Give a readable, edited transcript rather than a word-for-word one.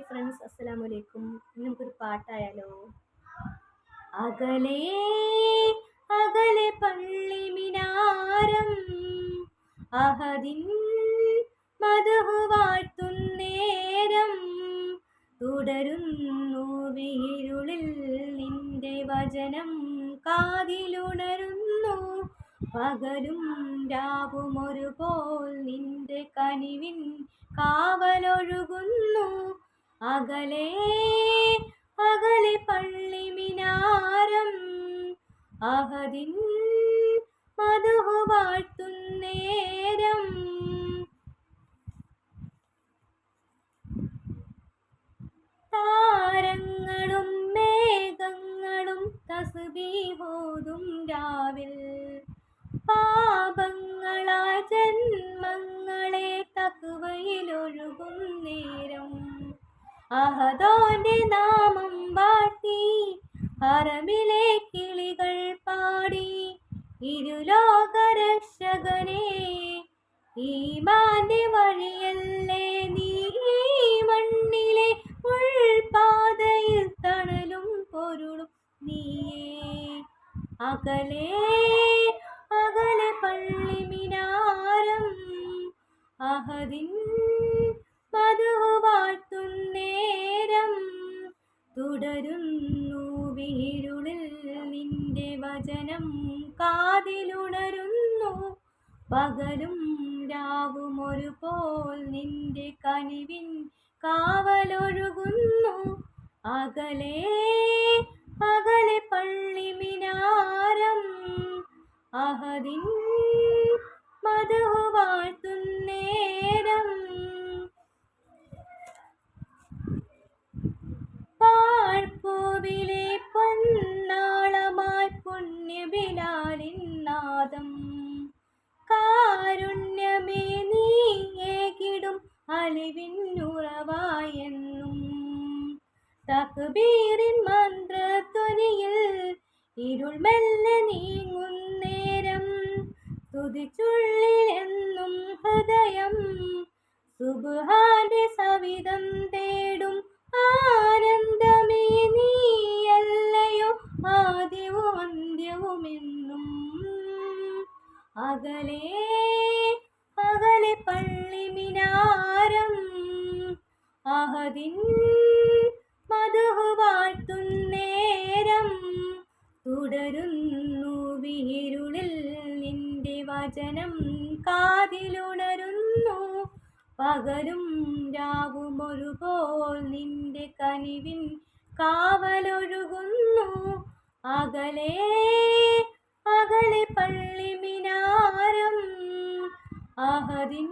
Friends, അസ്സലാമു അലൈക്കും. ഇന്ന് നമുക്കൊരു പാട്ടായാലോ? അകലേ അകലെ പള്ളി മിനാരം അഹദിൻ മദഹു വാഴ്ത്തുന്നേരം തുടരുന്നു വീരുളിൽ നിന്റെ വചനം കാതിലുണരുന്നു പകലും രാവും ഒരുപോൽ നിന്റെ കനിവിൻ കാവലൊഴുകുന്നു. അകലേ അകലെ പള്ളി മിനാരം അഹദിൻ മദഹു വാഴ്ത്തുന്നേരം താരങ്ങളും മേഘങ്ങളും തസ്ബീഹോതും രാവിൽ പാപങ്ങളായ ജന്മങ്ങളെ തഖ്വയിലൊഴുകും നേരം അഹദോന്റെ നാമം വാഴ്ത്തി ഹറമിലെ കിളികൾ പാടി ഇരുലോകരക്ഷകനെ ഈമാന്റെ വഴിയല്ലേ നീ മണ്ണിലെ ഉൾപാതയിൽ തണലും പൊരുളും നീയേ. അകലേ അകലെ പള്ളി മിനാരം അഹദിൻ മദഹു വാഴ്ത്തുന്നേരം തുടരുന്നു വീരുളിൽ നിന്റെ വചനം കാതിലുണരുന്നു പകലും രാവും ഒരുപോൽ നിന്റെ കനിവിൻ കാവലൊഴുകുന്നു. അകലേ അകലെ പള്ളി മിനാരം അഹദിൻ മദഹു വാഴ്ത്തുന്നേരം പാഴ്പൂവിലെ പൊന്നാളമായി പുണ്യ ബിലാലിൻ നാദം കാരുണ്യമേ നീ ഏകിടും അലിവിന്നുറവായെന്നും തക്ബീറിൻ മന്ത്രധ്വനിയിൽ ഇരുൾ മെല്ലെ നീങ്ങുന്നേരം സ്തുതിച്ചുള്ളിലെന്നും ഹൃദയം സുബ്ഹാന്റെ സവിധം തേടും ആനന്ദമേ നീയല്ലയോ ആദ്യവും അന്ത്യവുമെന്നും. അകലേ അകലെ പള്ളി മിനാരം അഹദിൻ മദഹു വാഴ്ത്തുന്നേരം തുടരുന്നു വീരുളിൽ നിന്റെ വചനം കാതിലുണരുന്നു പകലും രാവും ഒരുപോൽ നിന്റെ കനിവിൻ കാവലൊഴുകുന്നു. അകലേ അകലെ പള്ളി മിനാരം അഹദിൻ